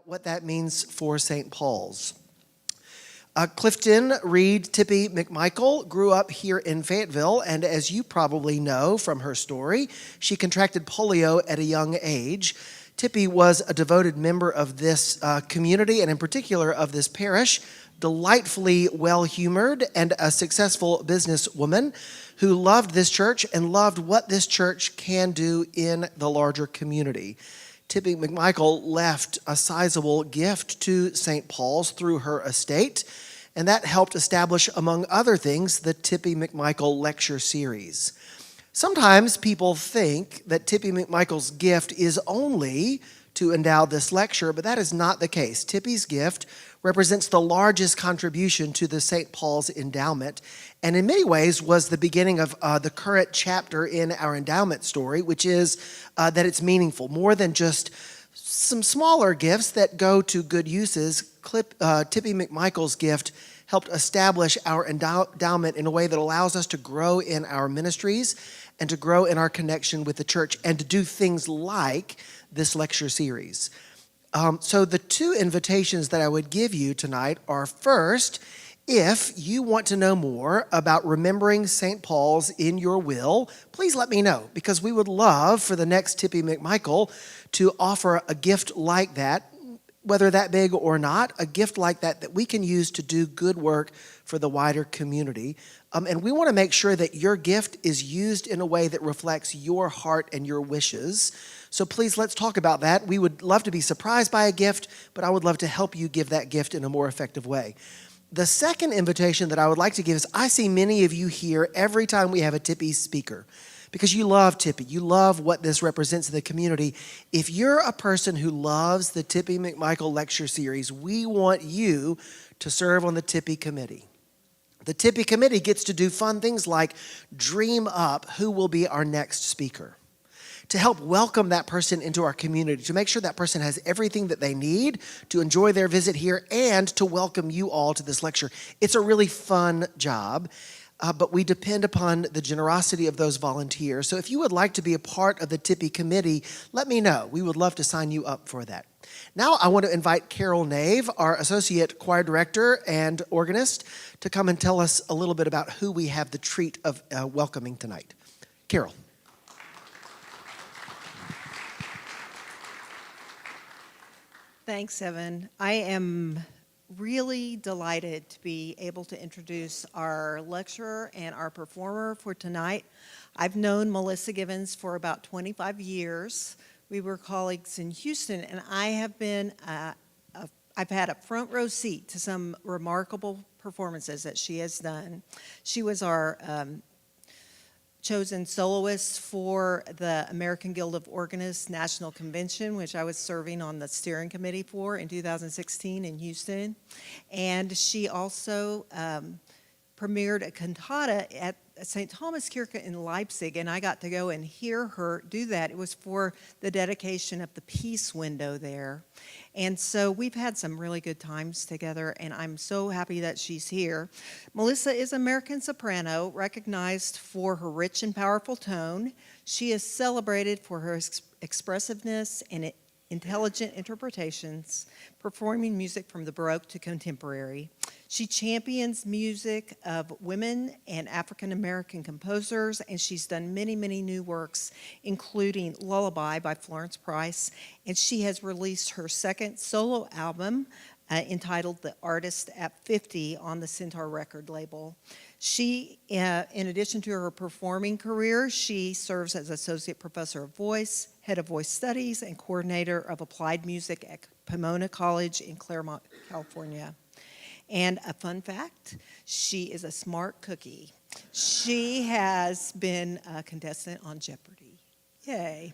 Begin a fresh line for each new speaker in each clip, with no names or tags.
What that means for St. Paul's. Clifton Reed Tippy McMichael grew up here in Fayetteville, and as you probably know from her story, she contracted polio at a young age. Tippy was a devoted member of this community, and in particular of this parish, delightfully well-humored and a successful businesswoman who loved this church and loved what this church can do in the larger community. Tippy McMichael left a sizable gift to St. Paul's through her estate, and that helped establish, among other things, the Tippy McMichael Lecture Series. Sometimes people think that Tippy McMichael's gift is only to endow this lecture, but that is not the case. Tippy's gift represents the largest contribution to the St. Paul's endowment, and in many ways was the beginning of the current chapter in our endowment story, which is that it's meaningful. More than just some smaller gifts that go to good uses, Tippy McMichael's gift helped establish our endowment in a way that allows us to grow in our ministries and to grow in our connection with the church and to do things like this lecture series. So the two invitations that I would give you tonight are, first, if you want to know more about remembering St. Paul's in your will, please let me know, because we would love for the next Tippy McMichael to offer a gift like that, whether that big or not, a gift like that we can use to do good work for the wider community. And we want to make sure that your gift is used in a way that reflects your heart and your wishes. So please, let's talk about that. We would love to be surprised by a gift, but I would love to help you give that gift in a more effective way. The second invitation that I would like to give is, I see many of you here every time we have a Tippy speaker, because you love Tippy. You love what this represents in the community. If you're a person who loves the Tippy McMichael Lecture Series, we want you to serve on the Tippy Committee. The Tippy Committee gets to do fun things like dream up who will be our next speaker, to help welcome that person into our community, to make sure that person has everything that they need to enjoy their visit here and to welcome you all to this lecture. It's a really fun job. But we depend upon the generosity of those volunteers. So if you would like to be a part of the Tippy Committee, let me know. We would love to sign you up for that. Now I want to invite Carol Nave, our Associate Choir Director and Organist, to come and tell us a little bit about who we have the treat of welcoming tonight. Carol.
Thanks, Evan. I am really delighted to be able to introduce our lecturer and our performer for tonight. I've known Melissa Givens for about 25 years. We were colleagues in Houston, and I have been, I've had a front row seat to some remarkable performances that she has done. She was our chosen soloist for the American Guild of Organists National Convention, which I was serving on the steering committee for in 2016 in Houston. And she also premiered a cantata at St. Thomas Kirche in Leipzig, and I got to go and hear her do that. It was for the dedication of the Peace Window there. And so we've had some really good times together, and I'm so happy that she's here. Melissa is an American soprano, recognized for her rich and powerful tone. She is celebrated for her expressiveness and intelligent interpretations, performing music from the Baroque to contemporary. She champions music of women and African American composers, and she's done many, many new works, including Lullaby by Florence Price, and she has released her second solo album entitled The Artist at 50 on the Centaur record label. She, in addition to her performing career, she serves as Associate Professor of Voice, Head of Voice Studies, and Coordinator of Applied Music at Pomona College in Claremont, California. And a fun fact, she is a smart cookie. She has been a contestant on Jeopardy! Yay.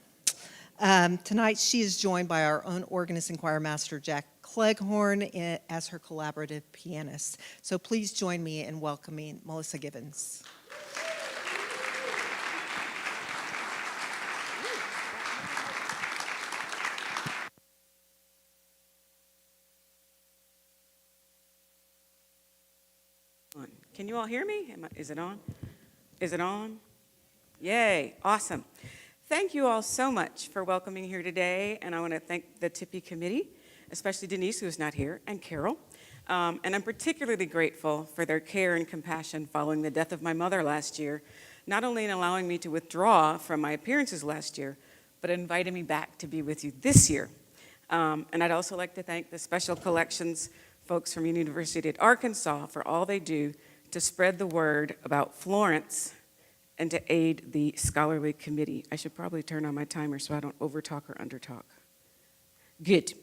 Tonight she is joined by our own organist and choir master, Jack Cleghorn, as her collaborative pianist. So please join me in welcoming Melissa Givens.
Can you all hear me? Is it on? Is it on? Yay, awesome. Thank you all so much for welcoming here today, and I want to thank the Tippy Committee especially Denise, who's not here, and Carol. And I'm particularly grateful for their care and compassion following the death of my mother last year, not only in allowing me to withdraw from my appearances last year, but inviting me back to be with you this year. And I'd also like to thank the Special Collections folks from University at Arkansas for all they do to spread the word about Florence and to aid the scholarly committee. I should probably turn on my timer so I don't overtalk or undertalk. Good.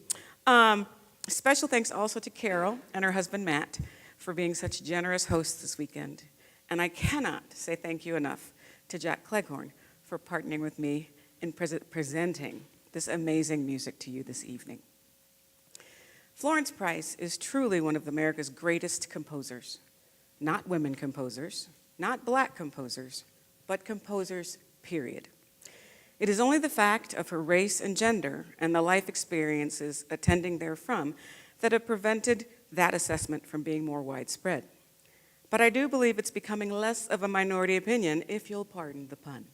Special thanks also to Carol and her husband Matt for being such generous hosts this weekend. And I cannot say thank you enough to Jack Cleghorn for partnering with me in presenting this amazing music to you this evening. Florence Price is truly one of America's greatest composers. Not women composers, not black composers, but composers, period. It is only the fact of her race and gender and the life experiences attending therefrom that have prevented that assessment from being more widespread. But I do believe it's becoming less of a minority opinion, if you'll pardon the pun.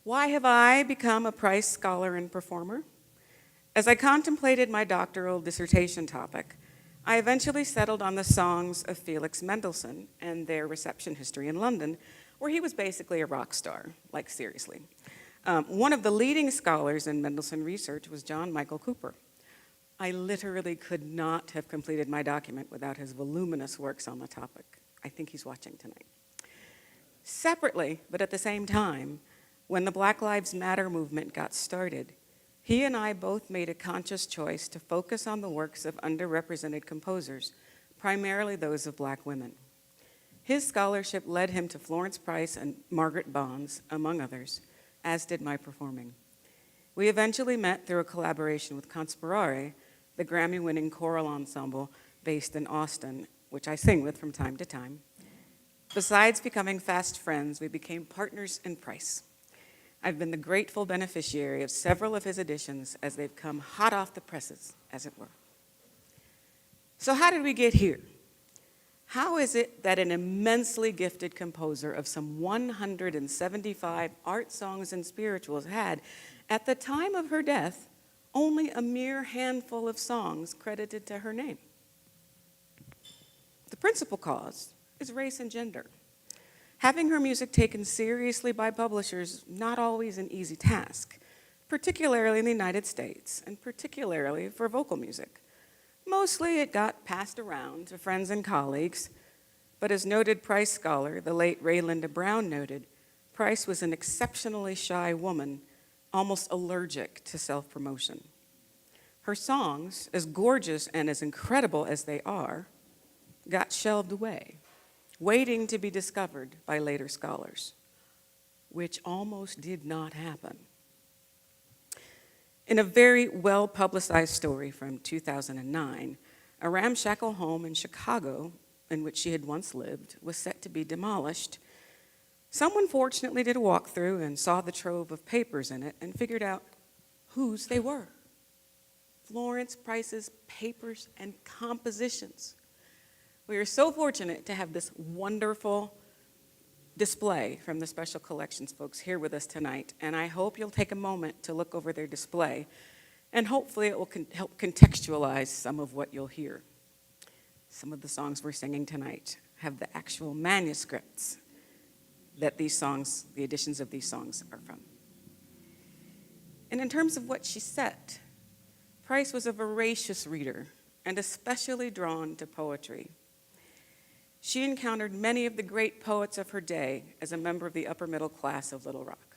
Why have I become a Price scholar and performer? As I contemplated my doctoral dissertation topic, I eventually settled on the songs of Felix Mendelssohn and their reception history in London, where he was basically a rock star, like seriously. One of the leading scholars in Mendelssohn research was John Michael Cooper. I literally could not have completed my document without his voluminous works on the topic. I think he's watching tonight. Separately, but at the same time, when the Black Lives Matter movement got started, he and I both made a conscious choice to focus on the works of underrepresented composers, primarily those of black women. His scholarship led him to Florence Price and Margaret Bonds, among others, as did my performing. We eventually met through a collaboration with Conspirare, the Grammy-winning choral ensemble based in Austin, which I sing with from time to time. Besides becoming fast friends, we became partners in Price. I've been the grateful beneficiary of several of his editions as they've come hot off the presses, as it were. So how did we get here? How is it that an immensely gifted composer of some 175 art songs and spirituals had, at the time of her death, only a mere handful of songs credited to her name? The principal cause is race and gender. Having her music taken seriously by publishers, not always an easy task, particularly in the United States, and particularly for vocal music. Mostly it got passed around to friends and colleagues, but as noted Price scholar, the late Raylinda Brown noted, Price was an exceptionally shy woman, almost allergic to self-promotion. Her songs, as gorgeous and as incredible as they are, got shelved away, waiting to be discovered by later scholars, which almost did not happen. In a very well-publicized story from 2009, a ramshackle home in Chicago, in which she had once lived, was set to be demolished. Someone fortunately did a walkthrough and saw the trove of papers in it and figured out whose they were. Florence Price's papers and compositions. We are so fortunate to have this wonderful display from the Special Collections folks here with us tonight, and I hope you'll take a moment to look over their display, and hopefully it will help contextualize some of what you'll hear. Some of the songs we're singing tonight have the actual manuscripts that these songs, the editions of these songs are from. And in terms of what she set, Price was a voracious reader and especially drawn to poetry. She encountered many of the great poets of her day as a member of the upper middle class of Little Rock.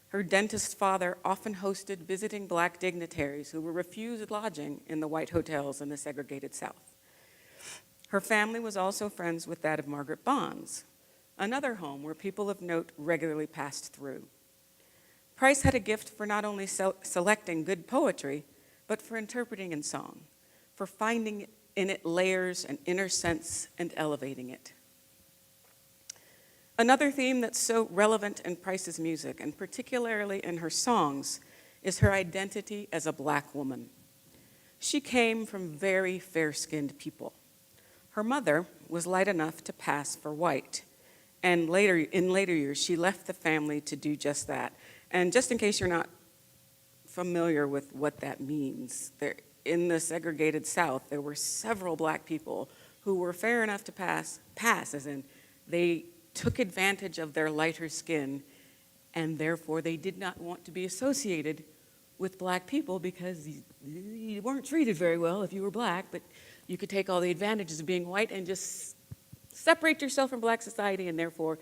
Her dentist father often hosted visiting black dignitaries who were refused lodging in the white hotels in the segregated South. Her family was also friends with that of Margaret Bonds, another home where people of note regularly passed through. Price had a gift for not only selecting good poetry, but for interpreting in song, for finding in it layers and inner sense and elevating it. Another theme that's so relevant in Price's music, and particularly in her songs, is her identity as a black woman. She came from very fair-skinned people. Her mother was light enough to pass for white, and in later years, she left the family to do just that. And just in case you're not familiar with what that means, in the segregated South, there were several black people who were fair enough to pass, as in they took advantage of their lighter skin, and therefore they did not want to be associated with black people because you weren't treated very well if you were black, but you could take all the advantages of being white and just separate yourself from black society, and therefore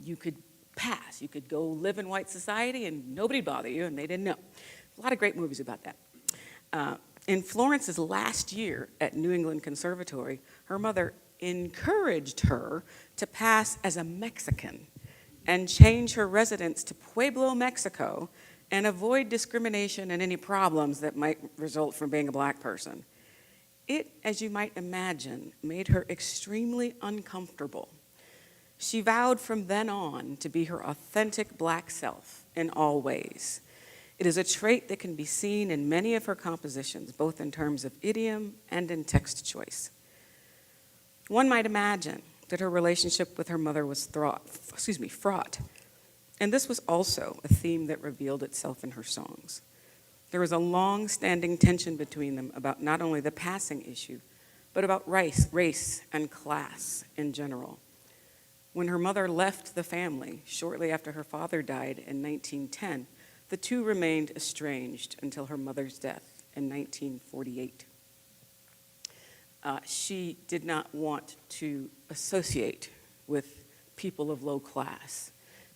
you could pass. You could go live in white society and nobody'd bother you, and they didn't know. A lot of great movies about that. In Florence's last year at New England Conservatory, her mother encouraged her to pass as a Mexican and change her residence to Pueblo, Mexico, and avoid discrimination and any problems that might result from being a black person. It, as you might imagine, made her extremely uncomfortable. She vowed from then on to be her authentic black self in all ways. It is a trait that can be seen in many of her compositions, both in terms of idiom and in text choice. One might imagine that her relationship with her mother was fraught. And this was also a theme that revealed itself in her songs. There was a long-standing tension between them about not only the passing issue, but about race and class in general. When her mother left the family shortly after her father died in 1910, the two remained estranged until her mother's death in 1948. She did not want to associate with people of low class.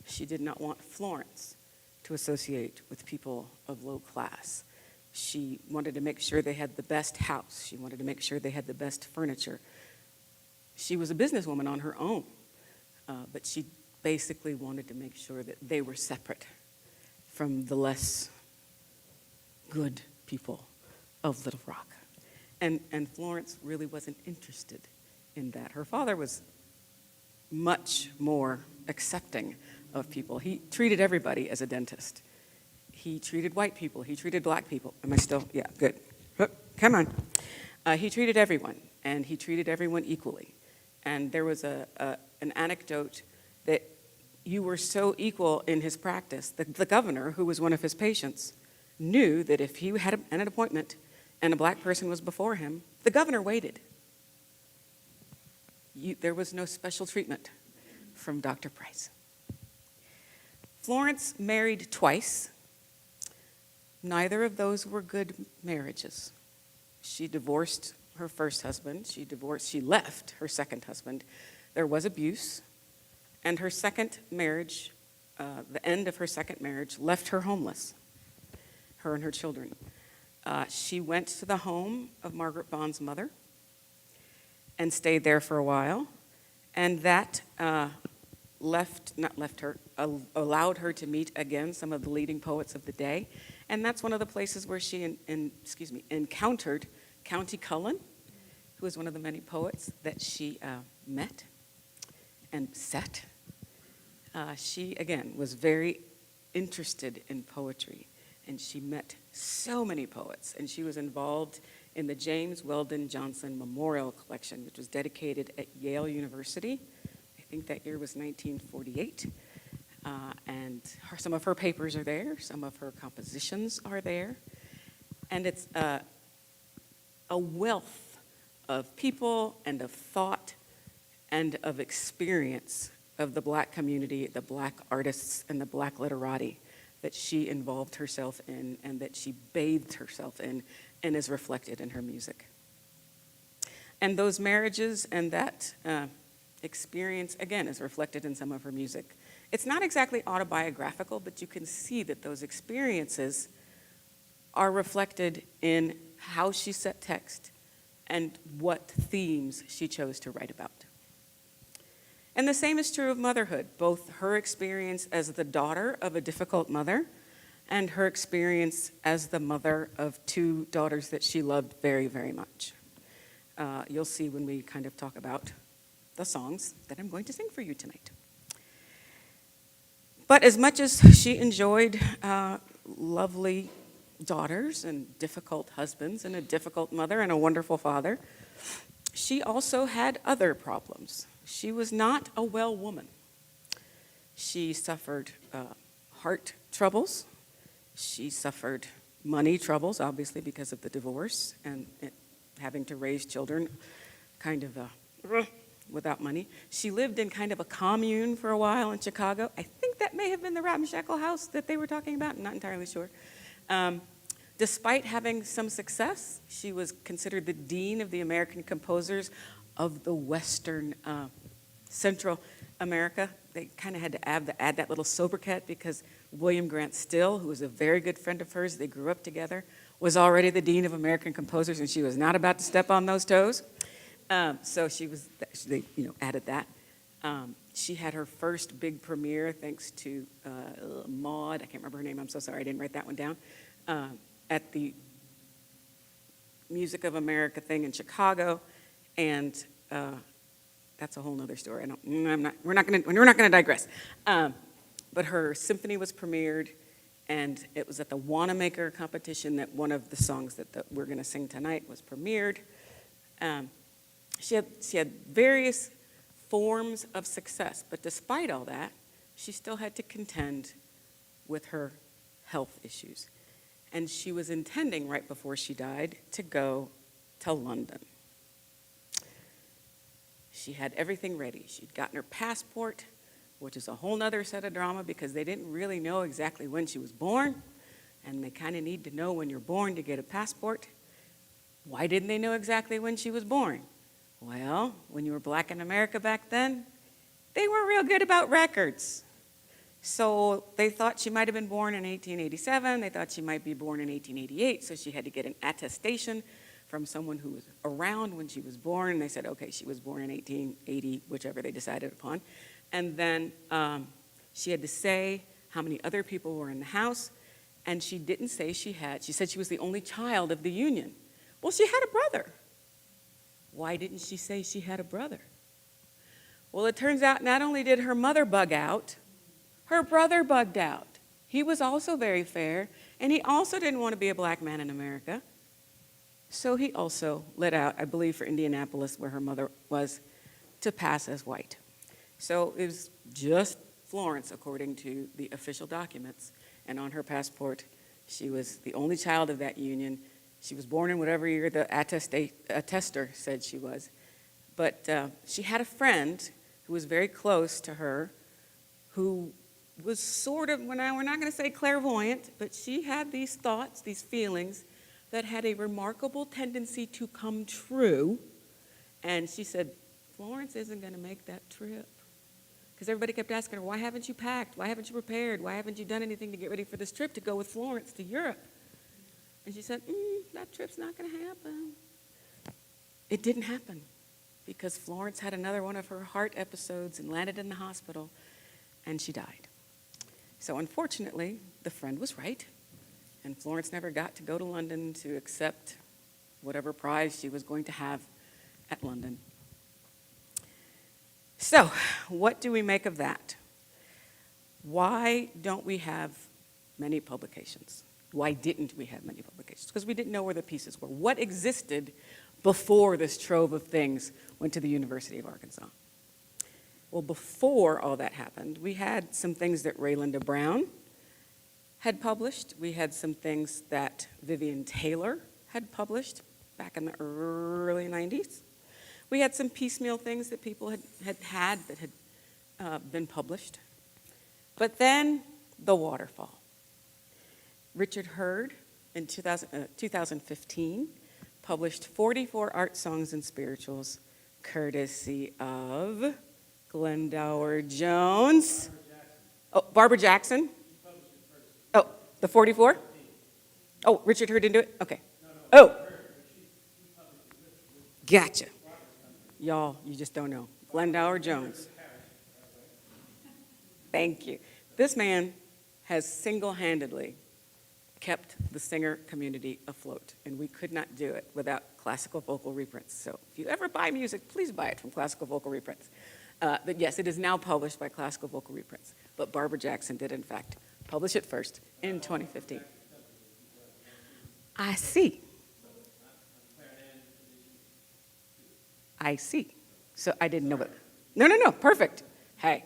She did not want Florence to associate with people of low class. She wanted to make sure they had the best house. She wanted to make sure they had the best furniture. She was a businesswoman on her own, but she basically wanted to make sure that they were separate from the less good people of Little Rock. And Florence really wasn't interested in that. Her father was much more accepting of people. He treated everybody as a dentist. He treated white people. He treated black people. Am I still? Yeah, good. Come on. He treated everyone, and he treated everyone equally. And there was an anecdote that you were so equal in his practice that the governor, who was one of his patients, knew that if he had an appointment and a black person was before him, the governor waited. There was no special treatment from Dr. Price. Florence married twice. Neither of those were good marriages. She divorced her first husband. She left her second husband. There was abuse. And her second marriage, the end of her second marriage, left her homeless, her and her children. She went to the home of Margaret Bond's mother and stayed there for a while. And that allowed her to meet again some of the leading poets of the day. And that's one of the places where she encountered County Cullen, who was one of the many poets that she met and Sept. She, again, was very interested in poetry, and she met so many poets, and she was involved in the James Weldon Johnson Memorial Collection, which was dedicated at Yale University. I think that year was 1948. And some of her papers are there, some of her compositions are there, and it's a wealth of people and of thought and of experience of the black community, the black artists, and the black literati that she involved herself in and that she bathed herself in and is reflected in her music. And those marriages and that experience, again, is reflected in some of her music. It's not exactly autobiographical, but you can see that those experiences are reflected in how she set text and what themes she chose to write about. And the same is true of motherhood, both her experience as the daughter of a difficult mother and her experience as the mother of two daughters that she loved very, very much. You'll see when we kind of talk about the songs that I'm going to sing for you tonight. But as much as she enjoyed lovely daughters and difficult husbands and a difficult mother and a wonderful father, she also had other problems. She was not a well woman. She suffered heart troubles. She suffered money troubles, obviously, because of the divorce and having to raise children kind of without money. She lived in kind of a commune for a while in Chicago. I think that may have been the McMichael house that they were talking about. I'm not entirely sure. Despite having some success, she was considered the dean of the American composers of the Western Central America. They kind of had to add that little sobriquet because William Grant Still, who was a very good friend of hers, they grew up together, was already the dean of American composers, and she was not about to step on those toes. So they added that. She had her first big premiere thanks to Maud, I can't remember her name, I'm so sorry, I didn't write that one down, at the Music of America thing in Chicago, and that's a whole nother story. We're not going to digress. But her symphony was premiered, and it was at the Wanamaker competition that one of the songs that we're going to sing tonight was premiered. She had various forms of success, but despite all that, she still had to contend with her health issues. And she was intending, right before she died, to go to London. She had everything ready. She'd gotten her passport, which is a whole nother set of drama because they didn't really know exactly when she was born, and they kind of need to know when you're born to get a passport. Why didn't they know exactly when she was born? Well, when you were black in America back then, they weren't real good about records. So they thought she might have been born in 1887. They thought she might be born in 1888, so she had to get an attestation from someone who was around when she was born. And they said, okay, she was born in 1880, whichever they decided upon. And then she had to say how many other people were in the house. And she didn't say she said she was the only child of the union. Well, she had a brother. Why didn't she say she had a brother? Well, it turns out not only did her mother bug out, her brother bugged out. He was also very fair, and he also didn't want to be a black man in America. So he also let out, I believe for Indianapolis, where her mother was, to pass as white. So it was just Florence, according to the official documents. And on her passport, she was the only child of that union. She was born in whatever year the attester said she was. But she had a friend who was very close to her, who was sort of, we're not going to say clairvoyant, but she had these thoughts, these feelings that had a remarkable tendency to come true. And she said, Florence isn't going to make that trip. Because everybody kept asking her, why haven't you packed? Why haven't you prepared? Why haven't you done anything to get ready for this trip to go with Florence to Europe? And she said, that trip's not going to happen. It didn't happen because Florence had another one of her heart episodes and landed in the hospital, and she died. So unfortunately, the friend was right, and Florence never got to go to London to accept whatever prize she was going to have at London. So, what do we make of that? Why don't we have many publications? Why didn't we have many publications? Because we didn't know where the pieces were. What existed before this trove of things went to the University of Arkansas? Well, before all that happened, we had some things that Raylinda Brown had published. We had some things that Vivian Taylor had published back in the early 90s. We had some piecemeal things that people had that had been published. But then the waterfall. Richard Hurd in 2015 published 44 art songs and spirituals, courtesy of Glendower Jones. Barbara Jackson. Oh, the 44? Oh, Richard Hurd didn't do it? Okay. Oh. Gotcha. Y'all, you just don't know. Glendower Jones. Thank you. This man has single-handedly kept the singer community afloat, and we could not do it without classical vocal reprints. So if you ever buy music, please buy it from classical vocal reprints. But yes, it is now published by classical vocal reprints, but Barbara Jackson did, in fact, publish it first in 2015. I see. So I didn't know it. No, perfect. Hey,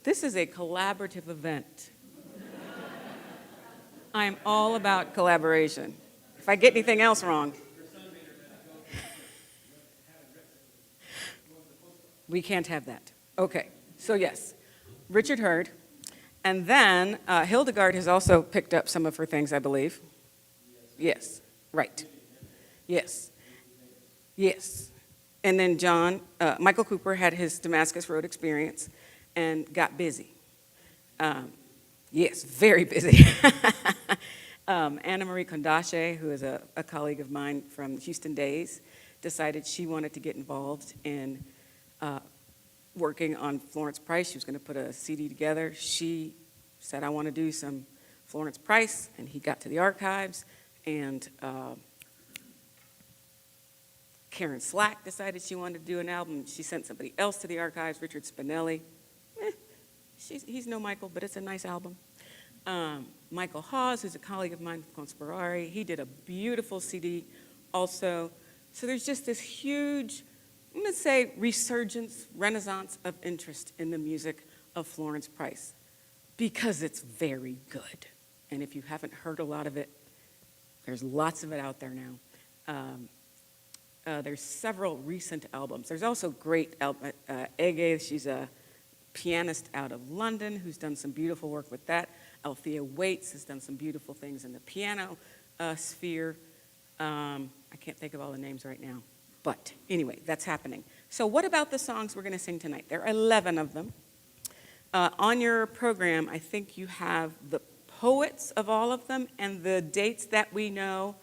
this is a collaborative event. I'm all about collaboration. If I get anything else wrong, we can't have that. Okay, so yes, Richard Hurd. And then Hildegard has also picked up some of her things, I believe. Yes, right. Yes, yes. And then Michael Cooper had his Damascus Road experience and got busy. Yes, very busy. Anna Marie Condashe, who is a colleague of mine from Houston Days, decided she wanted to get involved in working on Florence Price. She was going to put a CD together. She said, I want to do some Florence Price, and he got to the archives, and Karen Slack decided she wanted to do an album. She sent somebody else to the archives, Richard Spinelli. He's no Michael, but it's a nice album. Michael Hawes, who's a colleague of mine from Conspirare, he did a beautiful CD also. So there's just this huge, I'm going to say, resurgence, renaissance of interest in the music of Florence Price because it's very good. And if you haven't heard a lot of it, there's lots of it out there now. There's several recent albums. There's also great Ege, she's a pianist out of London who's done some beautiful work with that. Althea Waits has done some beautiful things in the piano sphere. I can't think of all the names right now. But anyway, that's happening. So what about the songs we're going to sing tonight? There are 11 of them. On your program, I think you have the poets of all of them and the dates that we know.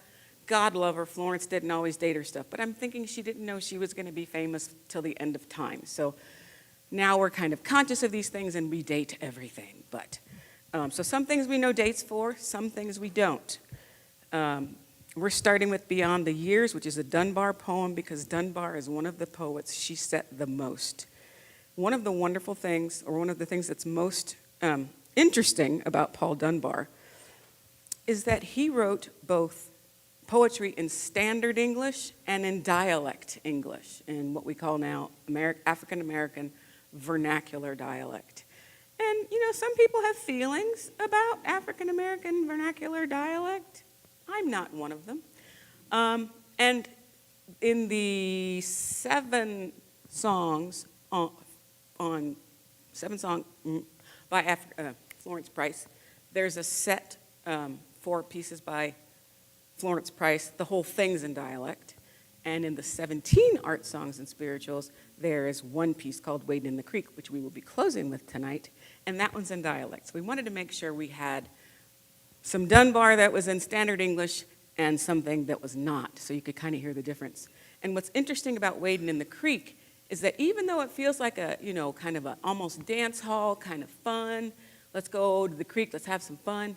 God love her, Florence didn't always date her stuff, but I'm thinking she didn't know she was going to be famous till the end of time. So now we're kind of conscious of these things and we date everything. But so some things we know dates for, some things we don't. We're starting with Beyond the Years, which is a Dunbar poem because Dunbar is one of the poets she set the most. One of the wonderful things, or one of the things that's most interesting about Paul Dunbar is that he wrote both poetry in standard English and in dialect English, in what we call now African American vernacular dialect. And, some people have feelings about African American vernacular dialect. I'm not one of them. And in the 7 songs on 7 songs by Florence Price, there's a set 4 pieces by Florence Price, the whole thing's in dialect. And in the 17 art songs and spirituals, there is one piece called Wading in the Creek, which we will be closing with tonight, and that one's in dialect. So we wanted to make sure we had some Dunbar that was in standard English and something that was not, so you could kind of hear the difference. And what's interesting about Wading in the Creek is that even though it feels like a, kind of a almost dance hall, kind of fun, let's go to the creek, let's have some fun,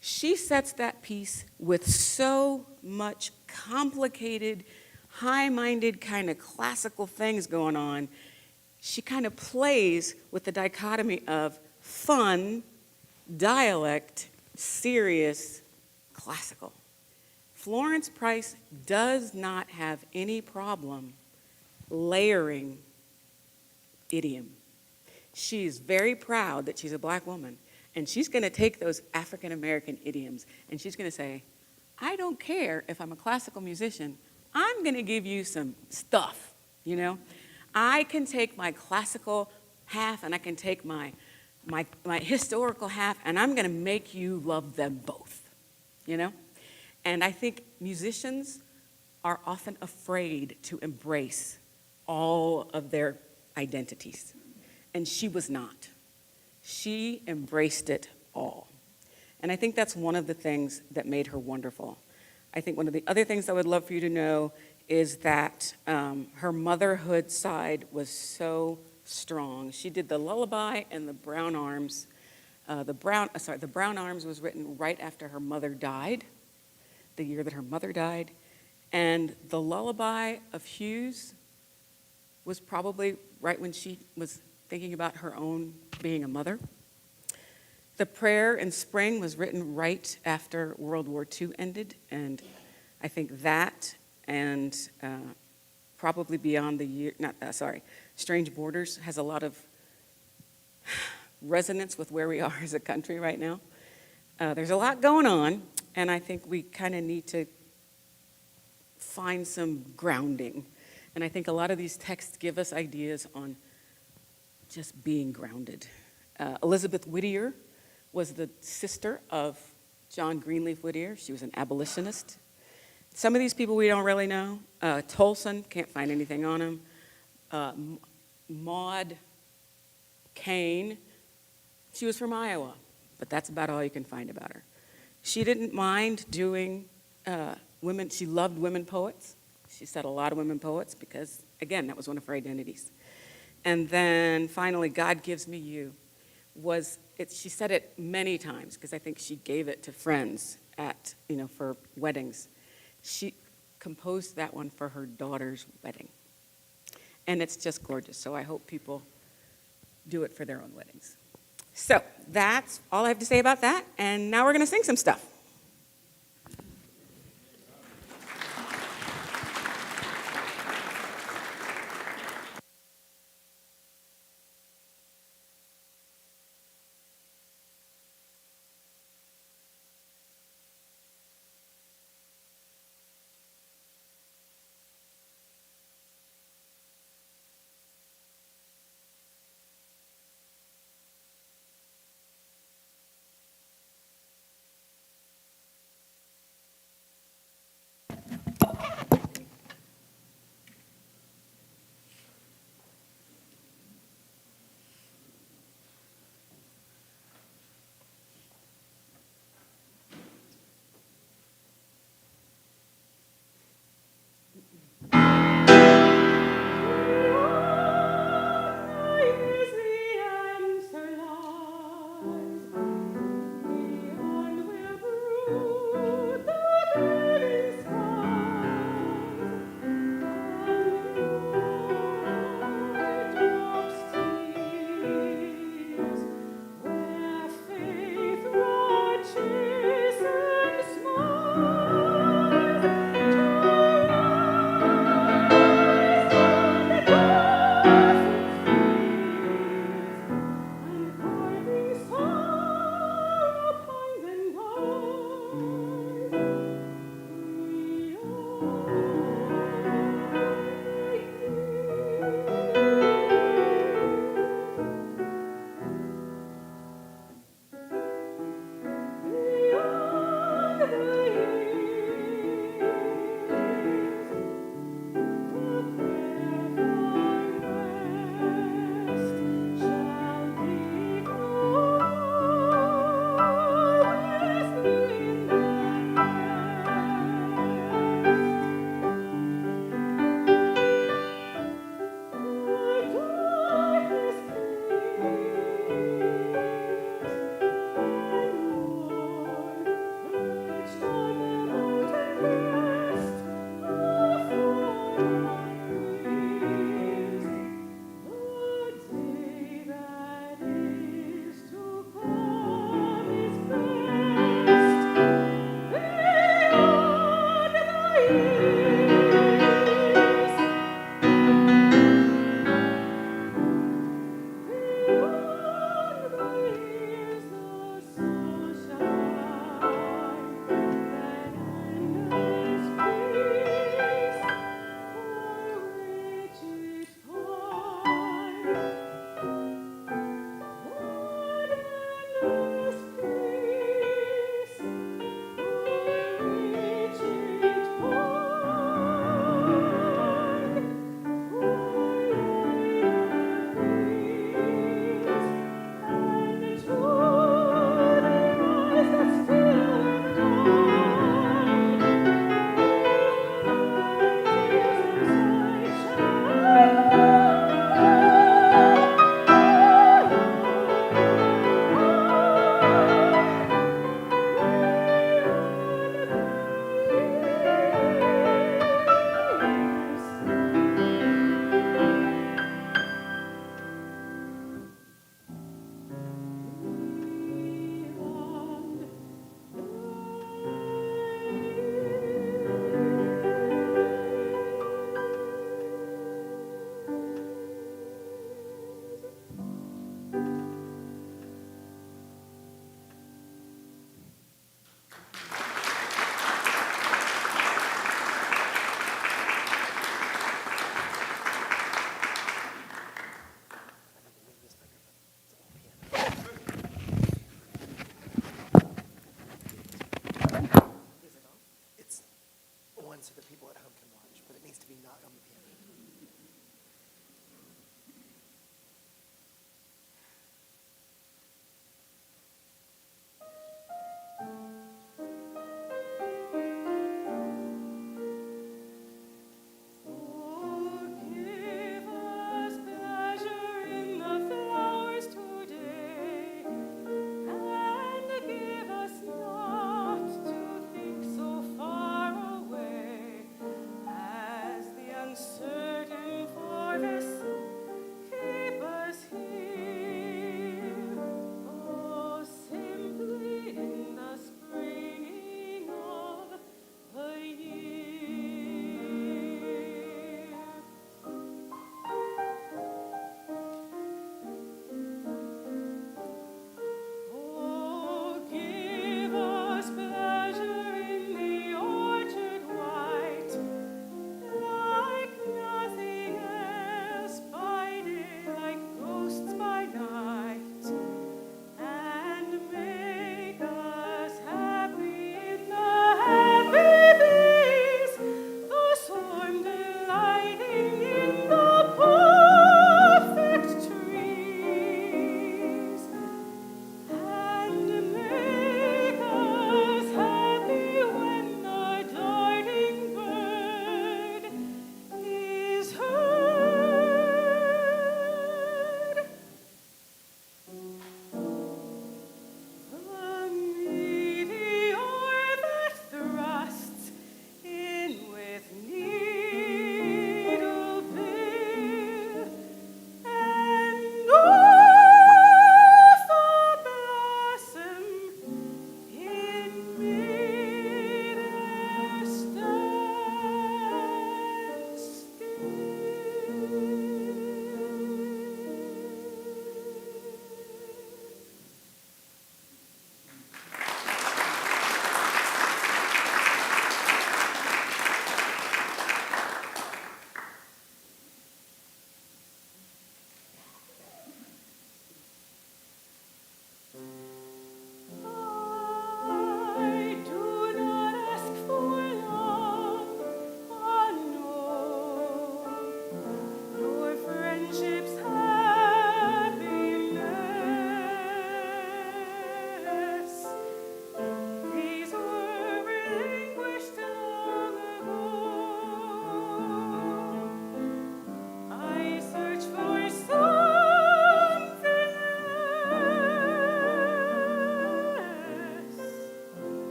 she sets that piece with so much complicated, high-minded kind of classical things going on. She kind of plays with the dichotomy of fun, dialect, serious, classical. Florence Price does not have any problem layering idiom. She is very proud that she's a black woman, and she's going to take those African American idioms, and she's going to say, I don't care if I'm a classical musician, I'm going to give you some stuff, I can take my classical half, and I can take my historical half, and I'm going to make you love them both, And I think musicians are often afraid to embrace all of their identities, and she was not. She embraced it all. And I think that's one of the things that made her wonderful. I think one of the other things I would love for you to know is that her motherhood side was so strong. She did the lullaby and the Brown Arms. The Brown Arms was written right after her mother died, the year that her mother died. And the lullaby of Hughes was probably right when she was thinking about her own being a mother. The Prayer in Spring was written right after World War II ended, and I think that and probably Beyond the Year, Strange Borders has a lot of resonance with where we are as a country right now. There's a lot going on, and I think we kind of need to find some grounding. And I think a lot of these texts give us ideas on just being grounded. Elizabeth Whittier was the sister of John Greenleaf Whittier. She was an abolitionist. Some of these people we don't really know. Tolson, can't find anything on him. Maud Kane, she was from Iowa, but that's about all you can find about her. She didn't mind doing women, she loved women poets. She said a lot of women poets because, again, that was one of her identities. And then finally, God Gives Me You she said it many times because I think she gave it to friends for weddings. She composed that one for her daughter's wedding. And it's just gorgeous, so I hope people do it for their own weddings. So that's all I have to say about that, and now we're going to sing some stuff.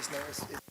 piece there is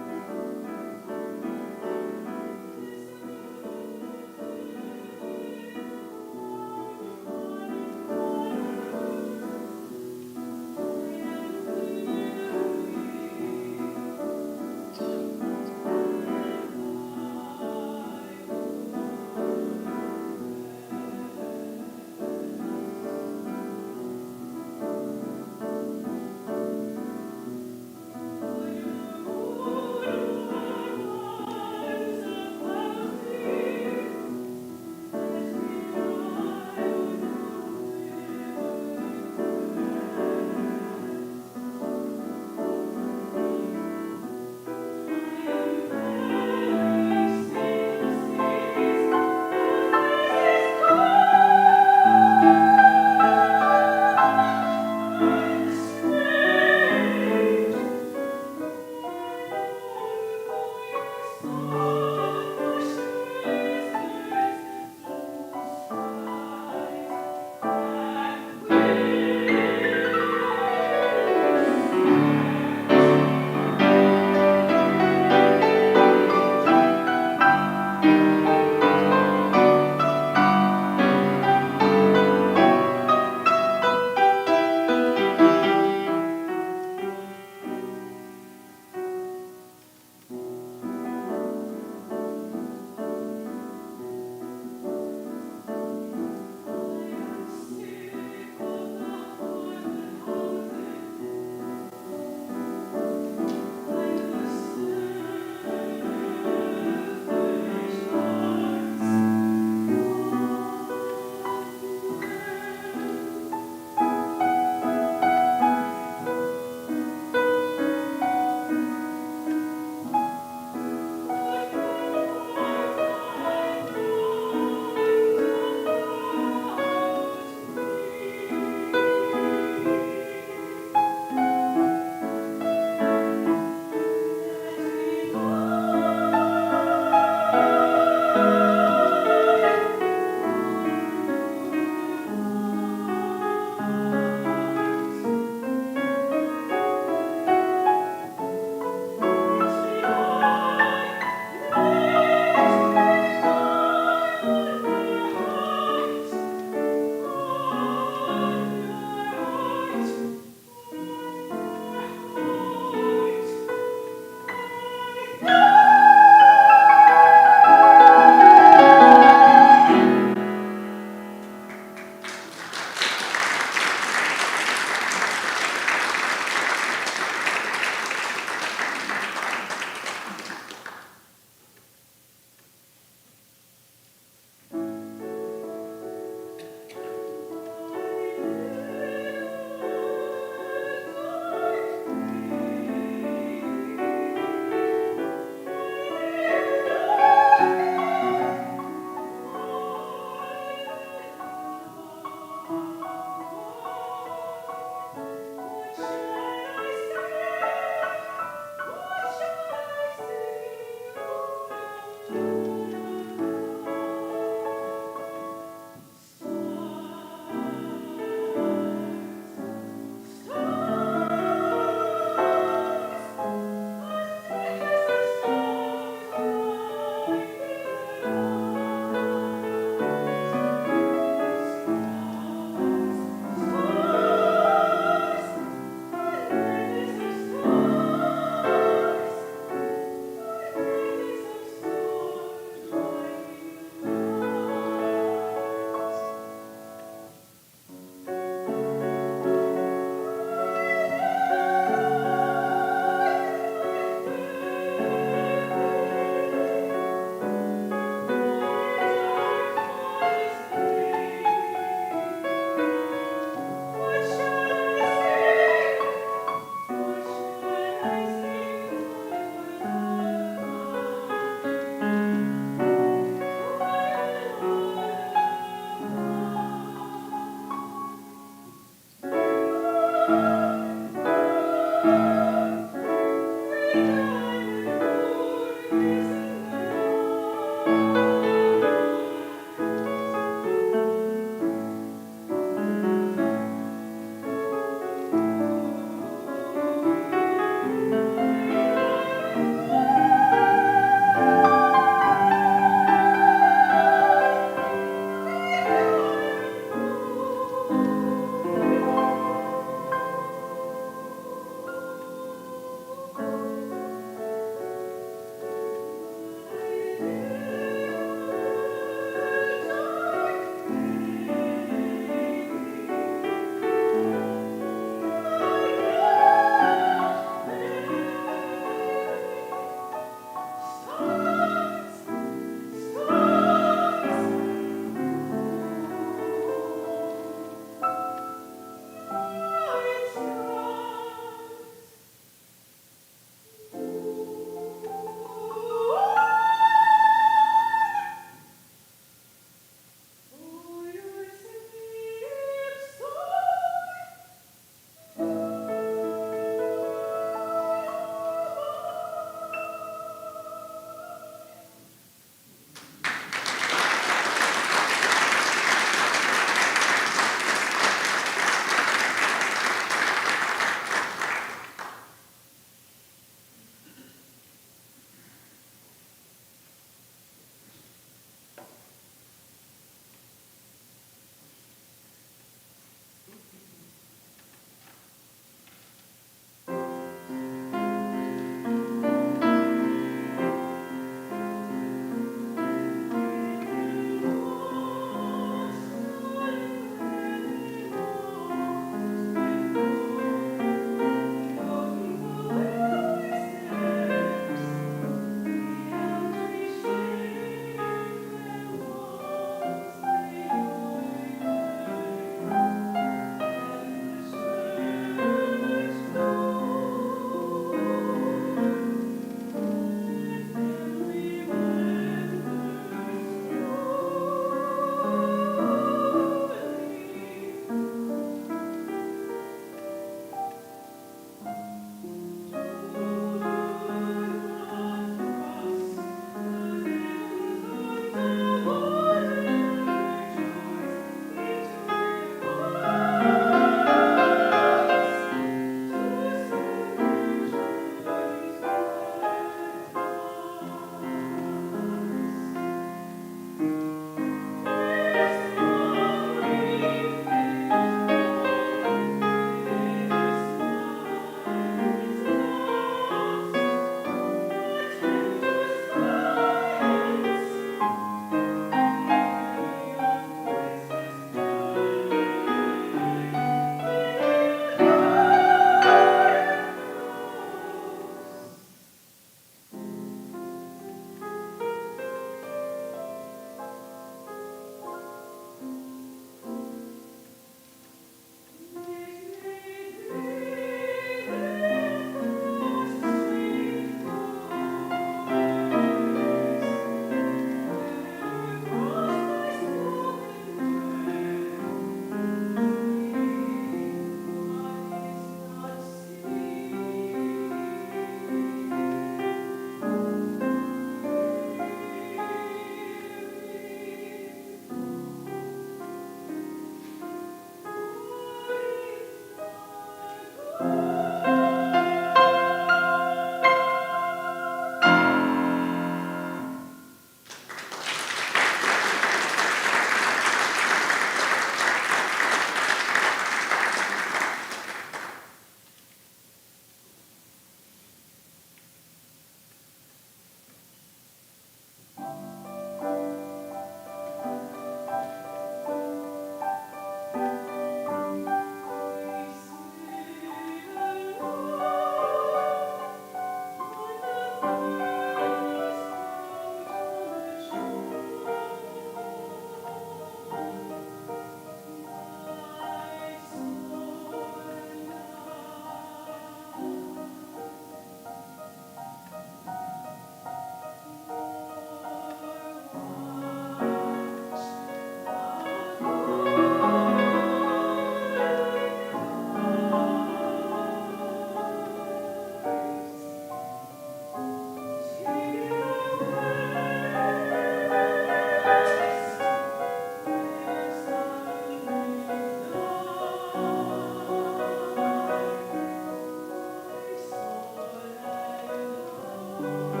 Thank you.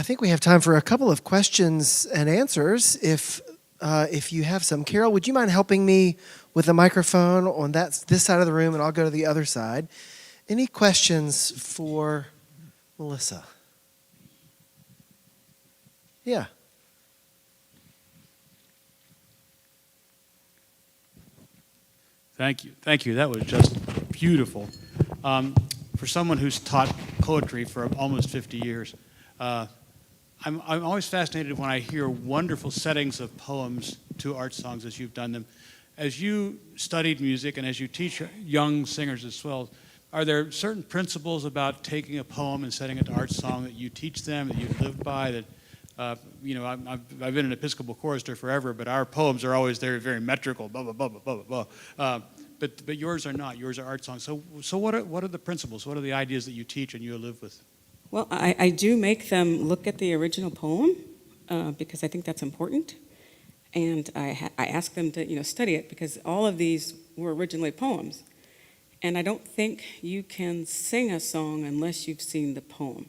I think we have time for a couple of questions and answers if you have some. Carol, would you mind helping me with the microphone on this side of the room, and I'll go to the other side. Any questions for Melissa? Yeah.
Thank you. Thank you. That was just beautiful. For someone who's taught poetry for almost 50 years, I'm always fascinated when I hear wonderful settings of poems to art songs as you've done them. As you studied music and as you teach young singers as well, are there certain principles about taking a poem and setting it to art song that you teach them, that you've lived by, that I've been an Episcopal chorister forever, but our poems are always very metrical, blah, blah, blah, blah, blah, blah. But yours are not. Yours are art songs. So what are the principles? What are the ideas that you teach and you live with?
Well, I do make them look at the original poem because I think that's important. And I ask them to study it because all of these were originally poems. And I don't think you can sing a song unless you've seen the poem.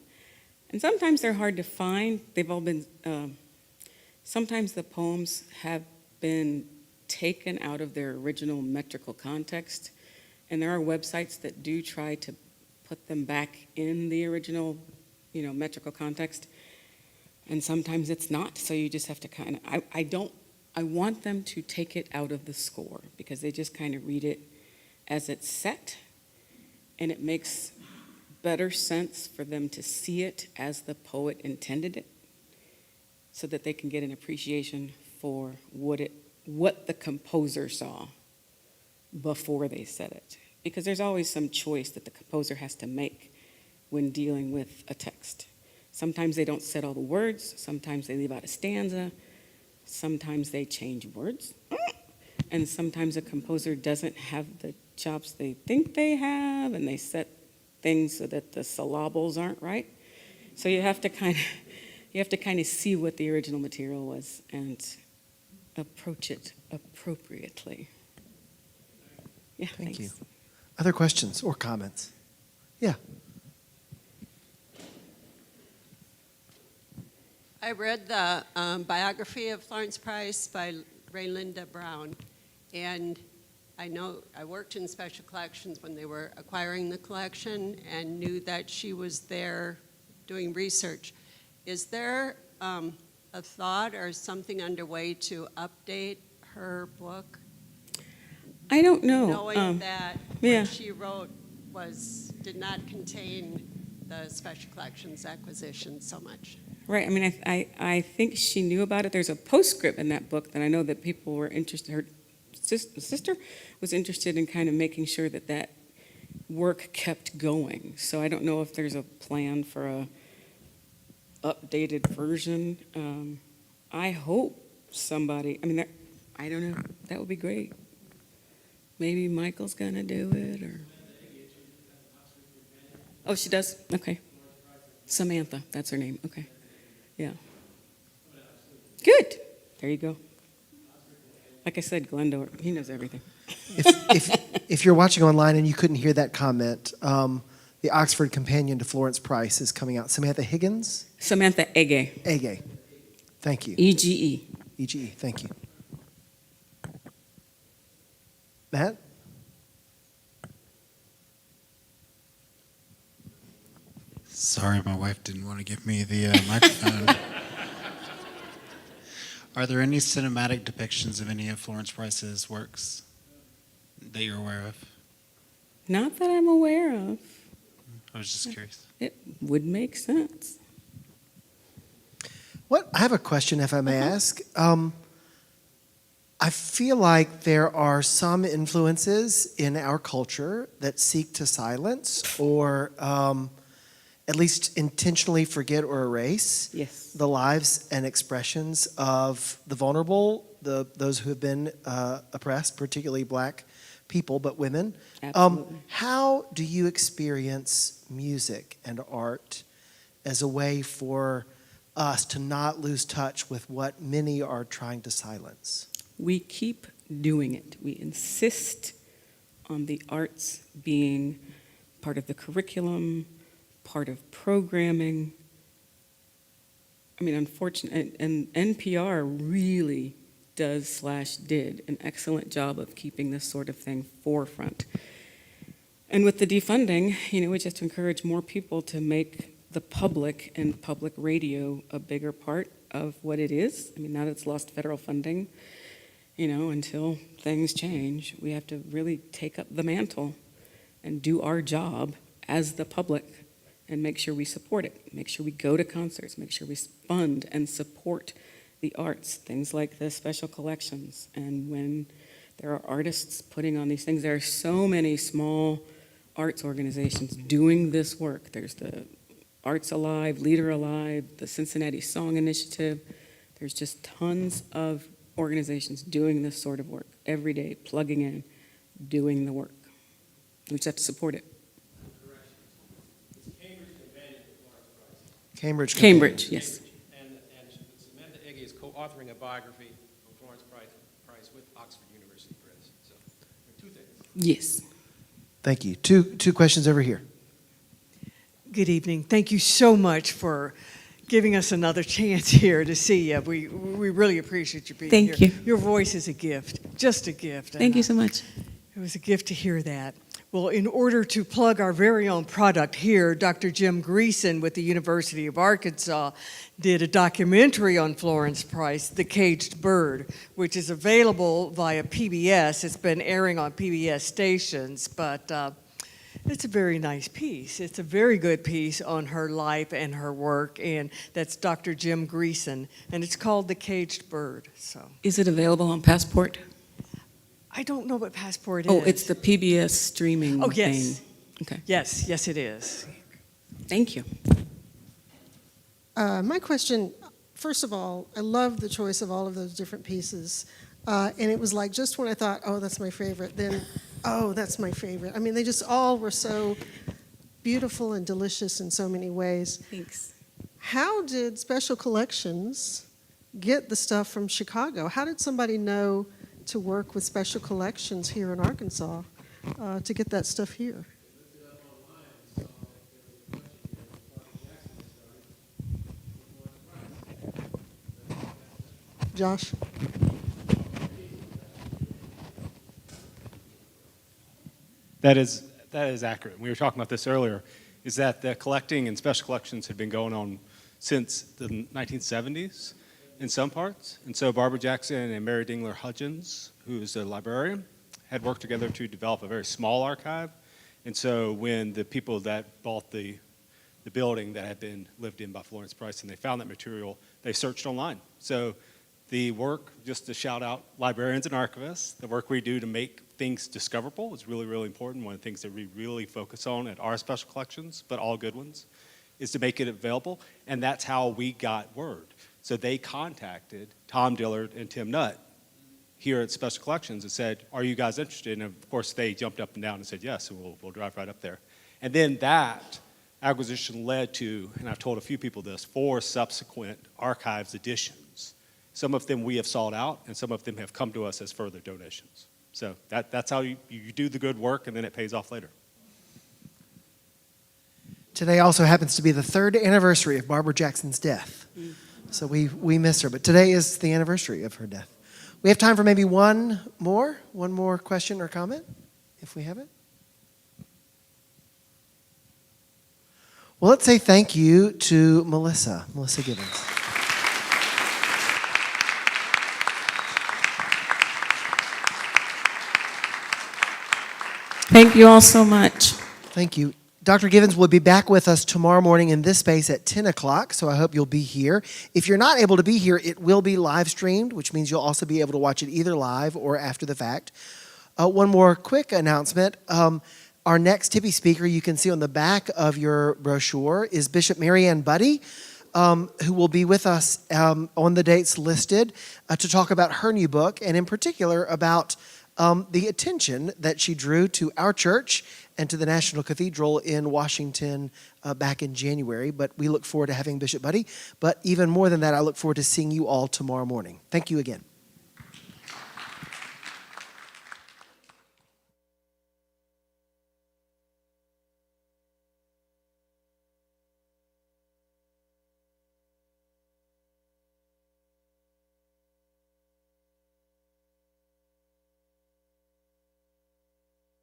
And sometimes they're hard to find. They've all been, sometimes the poems have been taken out of their original metrical context. And there are websites that do try to put them back in the original, metrical context. And sometimes it's not. So you just have to kind of, I want them to take it out of the score because they just kind of read it as it's set. And it makes better sense for them to see it as the poet intended it so that they can get an appreciation for what the composer saw before they said it. Because there's always some choice that the composer has to make when dealing with a text. Sometimes they don't set all the words, sometimes they leave out a stanza, sometimes they change words, and sometimes a composer doesn't have the chops they think they have, and they set things so that the syllables aren't right. So you have to kind of see what the original material was and approach it appropriately. Yeah,
Thank
thanks.
you. Other questions or comments? Yeah.
I read the biography of Florence Price by Raylinda Brown, and I know I worked in special collections when they were acquiring the collection and knew that she was there doing research. Is there a thought or something underway to update her book?
I don't know.
Knowing that
yeah.
what she wrote did not contain the special collections acquisition so much.
Right. I mean, I think she knew about it. There's a postscript in that book that I know that people were interested. Her sister was interested in kind of making sure that work kept going. So I don't know if there's a plan for a updated version. I hope somebody. I mean, I don't know. That would be great. Maybe Michael's gonna do it, or. Oh, she does. Okay. Samantha, that's her name. Okay. Yeah. Good. There you go. Like I said, Glendor, he knows everything.
If you're watching online and you couldn't hear that comment, the Oxford Companion to Florence Price is coming out. Samantha Higgins?
Samantha Ege.
Ege. Thank you.
EGE.
EGE. Thank you. Matt?
Sorry, my wife didn't want to give me the microphone. Are there any cinematic depictions of any of Florence Price's works that you're aware of?
Not that I'm aware of.
I was just curious.
It would make sense.
I have a question, if I may ask. I feel like there are some influences in our culture that seek to silence or at least intentionally forget or erase
Yes.
the lives and expressions of the vulnerable, those who have been oppressed, particularly Black people, but women.
Absolutely.
How do you experience music and art as a way for us to not lose touch with what many are trying to silence?
We keep doing it. We insist on the arts being part of the curriculum, part of programming. I mean, unfortunate, and NPR really did an excellent job of keeping this sort of thing forefront. And with the defunding, we just encourage more people to make the public and public radio a bigger part of what it is. I mean, now that it's lost federal funding, until things change, we have to really take up the mantle and do our job as the public and make sure we support it, make sure we go to concerts, make sure we fund and support the arts, things like the special collections. And when there are artists putting on these things, there are so many small arts organizations doing this work. There's the Arts Alive, Leader Alive, the Cincinnati Song Initiative. There's just tons of organizations doing this sort of work every day, plugging in, doing the work. We just have to support it. Cambridge, yes.
And Samantha Iggy is co-authoring a biography on Florence Price with Oxford University Press. So there are two things.
Yes.
Thank you. Two questions over here.
Good evening. Thank you so much for giving us another chance here to see you. We really appreciate you being
Thank
here.
you.
Your voice is a gift, just a gift.
Thank you so much.
It was a gift to hear that. Well, in order to plug our very own product here, Dr. Jim Greason with the University of Arkansas did a documentary on Florence Price, The Caged Bird, which is available via PBS. It's been airing on PBS stations, but it's a very nice piece. It's a very good piece on her life and her work, and that's Dr. Jim Greason, and it's called The Caged Bird. So
Is it available on Passport?
I don't know what Passport is.
Oh, it's the PBS streaming
Oh, yes.
thing. Okay.
Yes, it is.
Thank you.
My question, first of all, I love the choice of all of those different pieces. And it was like just when I thought, oh, that's my favorite, then, oh, that's my favorite. I mean, they just all were so beautiful and delicious in so many ways.
Thanks.
How did Special Collections get the stuff from Chicago? How did somebody know to work with Special Collections here in Arkansas to get that stuff here? Josh?
That is accurate. We were talking about this earlier, is that the collecting and special collections had been going on since the 1970s in some parts. And so Barbara Jackson and Mary Dingler Hudgens, who is a librarian, had worked together to develop a very small archive. And so when the people that bought the building that had been lived in by Florence Price and they found that material, they searched online. So the work, just to shout out librarians and archivists, the work we do to make things discoverable is really, really important. One of the things that we really focus on at our special collections, but all good ones, is to make it available. And that's how we got word. So they contacted Tom Dillard and Tim Nutt here at Special Collections and said, are you guys interested? And of course, they jumped up and down and said, yes, and we'll drive right up there. And then that acquisition led to, and I've told a few people this, 4 subsequent archives additions. Some of them we have sought out, and some of them have come to us as further donations. So that's how you do the good work, and then it pays off later.
Today also happens to be the 3rd anniversary of Barbara Jackson's death. So we miss her, but today is the anniversary of her death. We have time for maybe one more question or comment, if we have it. Well, let's say thank you to Melissa Gibbons.
Thank you all so much.
Thank you. Dr. Givens will be back with us tomorrow morning in this space at 10 o'clock, so I hope you'll be here. If you're not able to be here, it will be live streamed, which means you'll also be able to watch it either live or after the fact. One more quick announcement. Our next Tippy speaker, you can see on the back of your brochure, is Bishop Marianne Buddy, who will be with us on the dates listed to talk about her new book, and in particular about the attention that she drew to our church and to the National Cathedral in Washington back in January. But we look forward to having Bishop Buddy. But even more than that, I look forward to seeing you all tomorrow morning. Thank you again.